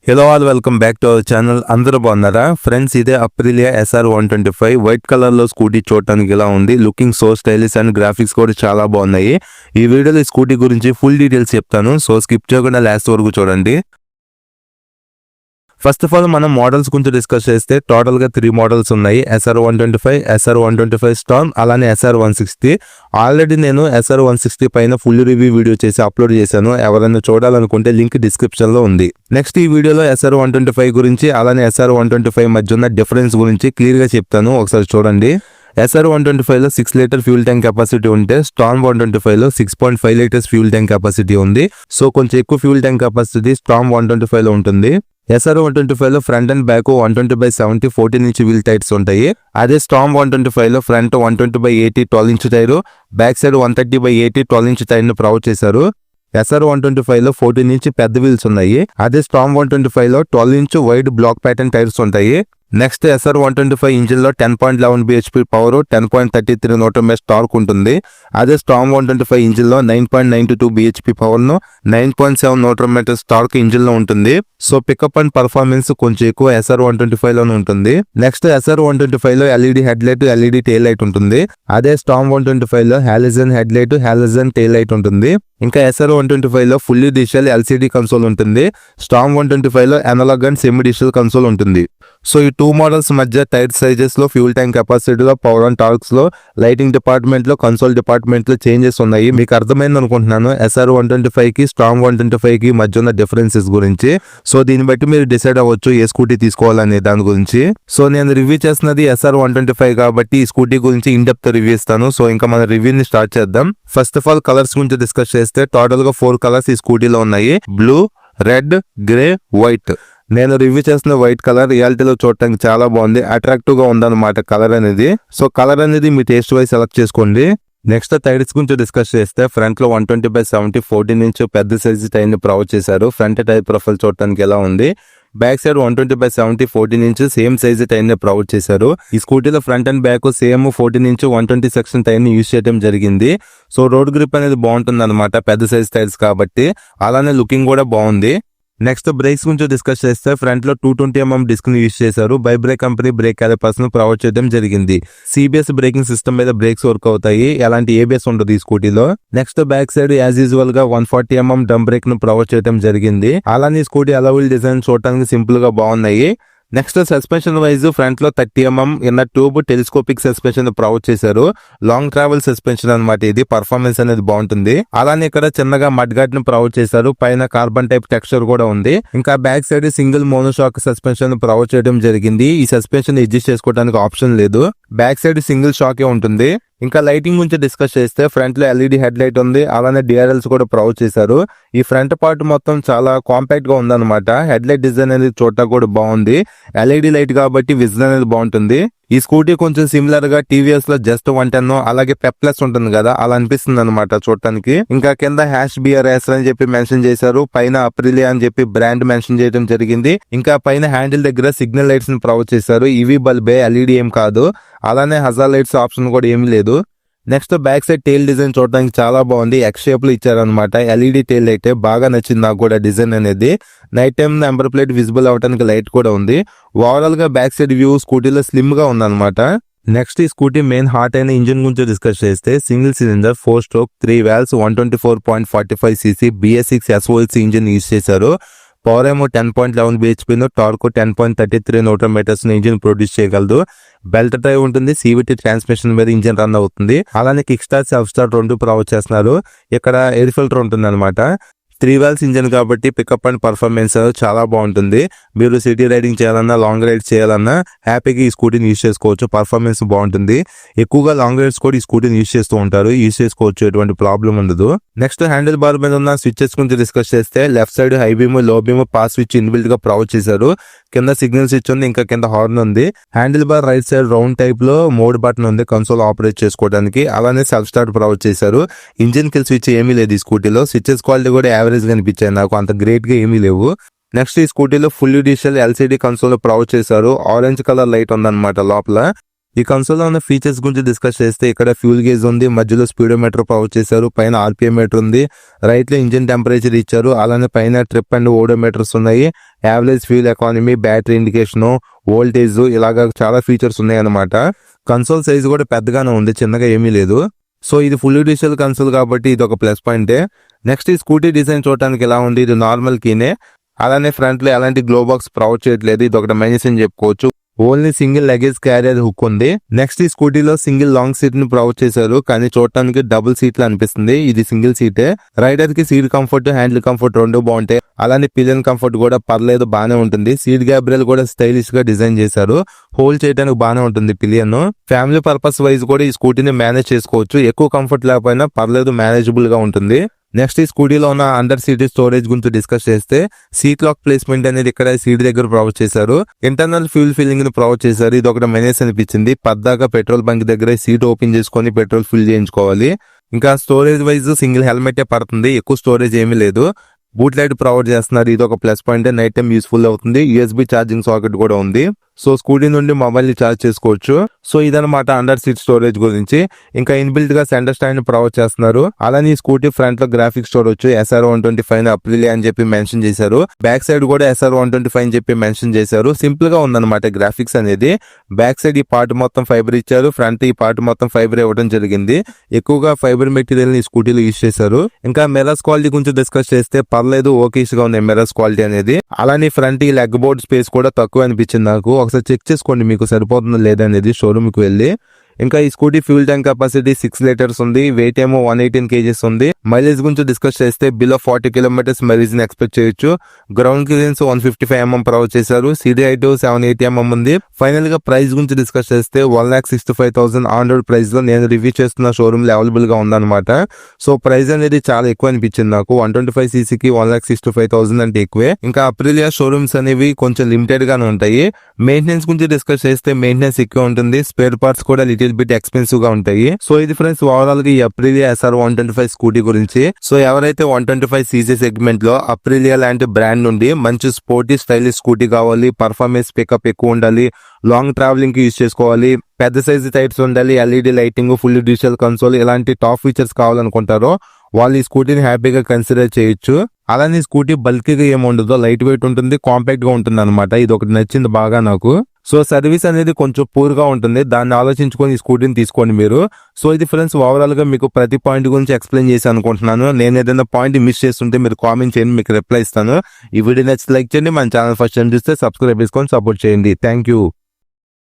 Hello all welcome back to our channel. అందరూ బాగున్నారా friends? ఇదే అప్రిలియా SR125 వైట్ కలర్ లో స్కూటీ చూడటానికి ఇలా ఉంది. Looking so stylish and graphics కూడా చాలా బాగున్నాయి. ఈ వీడియోలో ఈ స్కూటీ గురించి ఫుల్ డీటెయిల్స్ చెప్తాను, సో స్కిప్ చేయకుండా లాస్ట్ వరకు చూడండి. ఫస్ట్ ఆఫ్ ఆల్ మనం మోడల్స్ గురించి డిస్కస్ చేస్తే టోటల్ గా 3 మోడల్స్ ఉన్నాయి. SR125, SR125 స్టార్మ్, అలానే SR160. ఆల్రెడీ నేను SR160 పైన ఫుల్ రివ్యూ వీడియో చేసి అప్లోడ్ చేశాను. ఎవరైనా చూడాలనుకుంటే లింక్ డిస్క్రిప్షన్ లో ఉంది. నెక్స్ట్ ఈ వీడియోలో SR125 గురించి అలానే SR125 మధ్య ఉన్న డిఫరెన్స్ గురించి క్లియర్ గా చెప్తాను, ఒకసారి చూడండి. SR125 లో 6 లీటర్ ఫ్యూల్ ట్యాంక్ కెపాసిటీ ఉంటే స్టార్మ్ 125 లో 6.5 లీటర్స్ ఫ్యూల్ ట్యాంక్ కెపాసిటీ ఉంది. సో కొంచెం ఎక్కువ ఫ్యూల్ ట్యాంక్ కెపాసిటీ స్టార్మ్ 125 లో ఉంటుంది. SR125 లో front and back 120/70 14 inch wheel tyres ఉంటాయి. అదే స్టార్మ్ 125 లో front 120/80 12 inch tyre, back side 130/80 12 inch tyre ను ప్రొవైడ్ చేశారు. SR125 లో 14 ఇంచ్ పెద్ద వీల్స్ ఉన్నాయి. అదే స్టార్మ్ 125 లో 12 inch wide block pattern tyres ఉంటాయి. నెక్స్ట్ SR125 ఇంజిన్ లో 10.11 bhp పవర్, 10.33 Nm టార్క్ ఉంటుంది. అదే స్టార్మ్ 125 ఇంజిన్ లో 9.92 bhp పవర్ ను 9.7 Nm టార్క్ ఇంజిన్ లో ఉంటుంది. సో పికప్ అండ్ పర్ఫార్మెన్స్ కొంచెం ఎక్కువ SR125 లోనే ఉంటుంది. నెక్స్ట్ SR125 లో LED head light, LED tail light ఉంటుంది. అదే స్టార్మ్ 125 లో halogen head light, halogen tail light ఉంటుంది. ఇంకా SR125 లో ఫుల్లీ డిజిటల్ LCD కన్సోల్ ఉంటుంది. స్టార్మ్ 125 లో analogue and semi digital console ఉంటుంది. సో ఈ 2 మోడల్స్ మధ్య టైర్ సైజెస్ లో, ఫ్యూల్ ట్యాంక్ కెపాసిటీలో, పవర్ అండ్ టార్క్స్ లో, లైటింగ్ డిపార్ట్మెంట్ లో, కన్సోల్ డిపార్ట్మెంట్ లో చేంజెస్ ఉన్నాయి. మీకు అర్థమైంది అనుకుంటున్నాను SR125 కి స్టార్మ్ 125 కి మధ్య ఉన్న డిఫరెన్సెస్ గురించి. సో దీన్ని బట్టి మీరు డిసైడ్ అవ్వచ్చు ఏ స్కూటీ తీసుకోవాలనే దాని గురించి. సో నేను రివ్యూ చేస్తున్నది SR125 కాబట్టి ఈ స్కూటీ గురించి ఇన్ డెప్త్ రివ్యూ ఇస్తాను. సో ఇంకా మన రివ్యూని స్టార్ట్ చేద్దాం. ఫస్ట్ ఆఫ్ ఆల్ కలర్స్ గురించి డిస్కస్ చేస్తే టోటల్ గా 4 కలర్స్ ఈ స్కూటీలో ఉన్నాయి: బ్లూ, రెడ్, గ్రే, వైట్. నేను రివ్యూ చేసిన వైట్ కలర్ రియాలిటీలో చూడటానికి చాలా బాగుంది, అట్రాక్టివ్ గా ఉందన్నమాట కలర్ అనేది. సో కలర్ అనేది మీ టేస్ట్ వైజ్ సెలెక్ట్ చేసుకోండి. నెక్స్ట్ టైర్స్ గురించి డిస్కస్ చేస్తే ఫ్రంట్ లో 120/70 14 ఇంచ్ పెద్ద సైజ్ టైర్ ని ప్రొవైడ్ చేశారు. ఫ్రంట్ టైర్ ప్రొఫైల్ చూడటానికి ఎలా ఉంది. Back side 120/70 14 inch same size tyre ని ప్రొవైడ్ చేశారు. ఈ స్కూటీలో front and back same 14 inch 120 section tyre ని యూజ్ చేయడం జరిగింది. సో రోడ్ గ్రిప్ అనేది బాగుంటుంది అనమాట, పెద్ద సైజ్ టైర్స్ కాబట్టి. అలానే లుకింగ్ కూడా బాగుంది. నెక్స్ట్ బ్రేక్స్ గురించి డిస్కస్ చేస్తే ఫ్రంట్ లో 220mm డిస్క్ ని యూజ్ చేశారు. Bybre company brake calipers ను ప్రొవైడ్ చేయడం జరిగింది. CBS బ్రేకింగ్ సిస్టమ్ మీద బ్రేక్స్ వర్క్ అవుతాయి, ఎలాంటి ABS ఉండదు ఈ స్కూటీలో. Next back side as usual గా 140mm డ్రమ్ బ్రేక్ ను ప్రొవైడ్ చేయడం జరిగింది. అలానే ఈ స్కూటీ అలవిల్ డిజైన్ చూడటానికి సింపుల్ గా బాగున్నాయి. నెక్స్ట్ సస్పెన్షన్ వైజ్ ఫ్రంట్ లో 30mm inner tube telescopic suspension provide చేశారు. లాంగ్ ట్రావెల్ సస్పెన్షన్ అనమాట ఇది. పర్ఫార్మెన్స్ అనేది బాగుంటుంది. అలానే ఇక్కడ చిన్నగా మడ్ గార్డ్ ను ప్రొవైడ్ చేశారు. పైన కార్బన్ టైప్ టెక్స్చర్ కూడా ఉంది. ఇంకా back side single monoshock suspension provide చేయడం జరిగింది. ఈ సస్పెన్షన్ అడ్జస్ట్ చేసుకోవడానికి ఆప్షన్ లేదు, బ్యాక్ సైడ్ సింగిల్ షాకే ఉంటుంది. ఇంకా లైటింగ్ గురించి డిస్కస్ చేస్తే ఫ్రంట్ లో LED హెడ్ లైట్ ఉంది. అలానే DRLs కూడా ప్రొవైడ్ చేశారు. ఈ ఫ్రంట్ పార్ట్ మొత్తం చాలా కాంపాక్ట్ గా ఉందన్నమాట. హెడ్ లైట్ డిజైన్ అనేది చూడటానికి కూడా బాగుంది. LED లైట్ కాబట్టి విజన్ అనేది బాగుంటుంది. ఈ స్కూటీ కొంచెం సిమిలర్ గా TVS లో జస్ట్ 110 అలాగే పెప్లస్ ఉంటుంది కదా, అలా అనిపిస్తుంది అనమాట చూడటానికి. ఇంకా కింద #BRS అని చెప్పి మెన్షన్ చేశారు. పైన అప్రిలియా అని చెప్పి బ్రాండ్ మెన్షన్ చేయడం జరిగింది. ఇంకా పైన హ్యాండిల్ దగ్గర సిగ్నల్ లైట్స్ ని ప్రొవైడ్ చేశారు. ఇవి బల్బే, LED ఏం కాదు. అలానే హజార్ లైట్స్ ఆప్షన్ కూడా ఏమీ లేదు. Next back side tile design చూడడానికి చాలా బాగుంది. X షేప్ లో ఇచ్చారనమాట. LED టైల్ అయితే బాగా నచ్చింది నాకు కూడా డిజైన్ అనేది. Night time number plate visible అవడానికి లైట్ కూడా ఉంది. ఓవరాల్ గా బ్యాక్ సైడ్ వ్యూ స్కూటీలో స్లిమ్ గా ఉందన్నమాట. నెక్స్ట్ ఈ స్కూటీ మెయిన్ హార్ట్ అయిన ఇంజిన్ గురించి డిస్కస్ చేస్తే single cylinder 4 stroke 3 valves 124.45cc BS6 SOLC engine use చేశారు. పవర్ ఏమో 10.11 bhp ను, టార్క్ 10.33 Nm ఇంజిన్ ప్రొడ్యూస్ చేయగలదు. బెల్ట్ డ్రైవ్ ఉంటుంది. CVT ట్రాన్స్మిషన్ మీద ఇంజిన్ రన్ అవుతుంది. అలానే kick start, self start 2 provide చేస్తున్నారు. ఇక్కడ ఎయిర్ ఫిల్టర్ ఉంటుంది అనమాట. 3 వాల్వ్స్ ఇంజిన్ కాబట్టి పికప్ అండ్ పర్ఫార్మెన్స్ చాలా బాగుంటుంది. మీరు సిటీ రైడింగ్ చేయాలన్నా, లాంగ్ రైడ్ చేయాలన్నా హ్యాపీగా ఈ స్కూటీని యూజ్ చేసుకోవచ్చు. పర్ఫార్మెన్స్ బాగుంటుంది. ఎక్కువగా లాంగ్ రైడ్స్ కూడా ఈ స్కూటీని యూజ్ చేస్తూ ఉంటారు. యూజ్ చేసుకోవచ్చు, ఎటువంటి ప్రాబ్లం ఉండదు. నెక్స్ట్ హ్యాండిల్ బార్ మీద ఉన్న స్విచెస్ గురించి డిస్కస్ చేస్తే లెఫ్ట్ సైడ్ హై బీమ్, లో బీమ్, పాస్ స్విచ్ ఇన్బిల్ట్ గా ప్రొవైడ్ చేశారు. కింద సిగ్నల్ స్విచ్ ఉంది. ఇంకా కింద హార్న్ ఉంది. Handle bar right side round type లో మోడ్ బటన్ ఉంది కన్సోల్ ఆపరేట్ చేసుకోవడానికి. అలానే సెల్ఫ్ స్టార్ట్ ప్రొవైడ్ చేశారు. ఇంజిన్ కిల్ స్విచ్ ఏమీ లేదు ఈ స్కూటీలో. స్విచెస్ క్వాలిటీ కూడా యావరేజ్ గా అనిపించాయి నాకు, అంత గ్రేట్ గా ఏమీ లేవు. నెక్స్ట్ ఈ స్కూటీలో full digital LCD console provide చేశారు. ఆరెంజ్ కలర్ లైట్ ఉందన్నమాట లోపల. ఈ కన్సోల్ లో ఉన్న ఫీచర్స్ గురించి డిస్కస్ చేస్తే ఇక్కడ ఫ్యూల్ గేజ్ ఉంది, మధ్యలో స్పీడోమీటర్ ప్రొవైడ్ చేశారు, పైన ఆర్పిఎం మీటర్ ఉంది, రైట్ లో ఇంజిన్ టెంపరేచర్ ఇచ్చారు, అలానే పైన ట్రిప్ అండ్ ఓడోమీటర్స్ ఉన్నాయి, average fuel economy, battery indication, voltage, ఇలాగా చాలా ఫీచర్స్ ఉన్నాయి అన్నమాట. కన్సోల్ సైజ్ కూడా పెద్దగానే ఉంది, చిన్నగా ఏమీ లేదు. సో ఇది ఫుల్ డిజిటల్ కన్సోల్ కాబట్టి ఇది ఒక ప్లస్ పాయింటే. నెక్స్ట్ ఈ స్కూటీ డిజైన్ చూడడానికి ఎలా ఉంది, ఇది నార్మల్ కీనే, అలానే ఫ్రంట్ లో ఎలాంటి గ్లో బాక్స్ ప్రొవైడ్ చేయట్లేదు, ఇది ఒకటి మైనస్ అని చెప్పుకోవచ్చు. Only single luggage carrier hook ఉంది. నెక్స్ట్ ఈ స్కూటీలో సింగిల్ లాంగ్ సీట్ ని ప్రొవైడ్ చేశారు, కానీ చూడటానికి డబుల్ సీట్ లా అనిపిస్తుంది, ఇది సింగిల్ సీటే. రైడర్ కి సీట్ కంఫర్ట్, హ్యాండిల్ కంఫర్ట్ రెండు బాగుంటాయి, అలానే పిలియన్ కంఫర్ట్ కూడా పర్లేదు, బానే ఉంటుంది. సీట్ గ్యాబ్రియల్ కూడా స్టైలిష్ గా డిజైన్ చేశారు, హోల్డ్ చేయడానికి బానే ఉంటుంది పిలియన్. ఫ్యామిలీ పర్పస్ వైజ్ కూడా ఈ స్కూటీని మేనేజ్ చేసుకోవచ్చు, ఎక్కువ కంఫర్ట్ లేకపోయినా పర్లేదు, మేనేజబుల్ గా ఉంటుంది. నెక్స్ట్ ఈ స్కూటీలో ఉన్న అండర్ సీట్ స్టోరేజ్ గురించి డిస్కస్ చేస్తే సీట్ లాక్ ప్లేస్మెంట్ అనేది ఇక్కడ సీట్ దగ్గర ప్రొవైడ్ చేశారు, ఇంటర్నల్ ఫ్యూల్ ఫిల్లింగ్ ని ప్రొవైడ్ చేశారు, ఇది ఒకటి మైనస్ అనిపించింది. పద్దాకా పెట్రోల్ బంక్ దగ్గర సీట్ ఓపెన్ చేసుకొని పెట్రోల్ ఫిల్ చేయించుకోవాలి. ఇంకా స్టోరేజ్ వైజ్ సింగిల్ హెల్మెట్ పడుతుంది, ఎక్కువ స్టోరేజ్ ఏమీ లేదు. బూట్ లైట్ ప్రొవైడ్ చేస్తున్నారు, ఇది ఒక plus point, night time useful అవుతుంది. యూఎస్బి ఛార్జింగ్ సాకెట్ కూడా ఉంది, సో స్కూటీ నుండి మొబైల్ ని ఛార్జ్ చేసుకోవచ్చు. సో ఇదనమాట అండర్ సీట్ స్టోరేజ్ గురించి. ఇంకా ఇన్బిల్ట్ గా సెంటర్ స్టాండ్ ప్రొవైడ్ చేస్తున్నారు, అలానే ఈ స్కూటీ ఫ్రంట్ లో గ్రాఫిక్స్ చూడొచ్చు, SR125 అప్రిలియా అని చెప్పి మెన్షన్ చేశారు, బ్యాక్ సైడ్ కూడా SR125 అని చెప్పి మెన్షన్ చేశారు. సింపుల్ గా ఉందన్నమాట గ్రాఫిక్స్ అనేది. బ్యాక్ సైడ్ ఈ పార్ట్ మొత్తం ఫైబర్ ఇచ్చారు, ఫ్రంట్ ఈ పార్ట్ మొత్తం ఫైబర్ ఇవ్వడం జరిగింది. ఎక్కువగా ఫైబర్ మెటీరియల్ ని స్కూటీలో యూజ్ చేశారు. ఇంకా మిర్రర్స్ క్వాలిటీ గురించి డిస్కస్ చేస్తే పర్లేదు, ఓకేస్ గా ఉన్నాయి మిర్రర్స్ క్వాలిటీ అనేది. అలానే ఫ్రంట్ ఈ లెగ్ బోర్డ్ స్పేస్ కూడా తక్కువ అనిపించింది నాకు, ఒకసారి చెక్ చేసుకోండి మీకు సరిపోతుందో లేదనేది షోరూమ్ కి వెళ్ళి. ఇంకా ఈ scooty fuel tank capacity 6 litres ఉంది, వెయిట్ ఏమో 118 kgs ఉంది. మైలేజ్ గురించి డిస్కస్ చేస్తే బిలో 40 kilometers మైలేజ్ ని ఎక్స్పెక్ట్ చేయొచ్చు. గ్రౌండ్ క్లియరెన్స్ 155 mm ప్రొవైడ్ చేశారు, సీడీ హైట్ 780 mm ఉంది. ఫైనల్ గా ప్రైస్ గురించి డిస్కస్ చేస్తే 1,65,000 ఆన్ రోడ్ ప్రైస్ లో నేను రివ్యూ చేస్తున్న షోరూమ్ లో అవైలబుల్ గా ఉందన్నమాట. సో ప్రైస్ అనేది చాలా ఎక్కువ అనిపించింది నాకు, 125cc కి 1,65,000 అంటే ఎక్కువే. ఇంకా అప్రిలియా షోరూమ్స్ అనేవి కొంచెం లిమిటెడ్ గానే ఉంటాయి. మెయింటెనెన్స్ గురించి డిస్కస్ చేస్తే మెయింటెనెన్స్ ఎక్కువ ఉంటుంది, స్పేర్ పార్ట్స్ కూడా లిటిల్ బిట్ ఎక్స్పెన్సివ్ గా ఉంటాయి. సో ఇది ఫ్రెండ్స్ ఓవరాల్ గా ఈ అప్రిలియా SR125 స్కూటీ గురించి. సో ఎవరైతే 125cc సెగ్మెంట్ లో అప్రిలియా లాంటి బ్రాండ్ నుండి మంచి స్పోర్టీ స్టైలిష్ స్కూటీ కావాలి, పర్ఫార్మెన్స్ పికప్ ఎక్కువ ఉండాలి, లాంగ్ ట్రావెలింగ్ కి యూజ్ చేసుకోవాలి, పెద్ద సైజ్ టైప్స్ ఉండాలి, LED lighting, full digital console, ఇలాంటి టాప్ ఫీచర్స్ కావాలనుకుంటారో వాళ్ళు ఈ స్కూటీని హ్యాపీగా కన్సిడర్ చేయొచ్చు. అలానే స్కూటీ బల్కీగా ఏముండదో, లైట్ వెయిట్ ఉంటుంది, కాంపాక్ట్ గా ఉంటుంది అనమాట. ఇది ఒకటి నచ్చింది బాగా నాకు. సో సర్వీస్ అనేది కొంచెం పూర్ గా ఉంటుంది, దాన్ని ఆలోచించుకొని ఈ స్కూటీని తీసుకోండి మీరు. సో ఇది ఫ్రెండ్స్ ఓవరాల్ గా మీకు ప్రతి పాయింట్ గురించి ఎక్స్ప్లెయిన్ చేసి అనుకుంటున్నాను. నేను ఏదైనా పాయింట్ మిస్ చేస్తుంటే మీరు కామెంట్ చేయండి, మీకు రిప్లై ఇస్తాను. ఈ వీడియో నచ్చితే లైక్ చేయండి, మన ఛానల్ ఫస్ట్ టైం చూస్తే సబ్స్క్రైబ్ చేసుకొని సపోర్ట్ చేయండి. Thank you.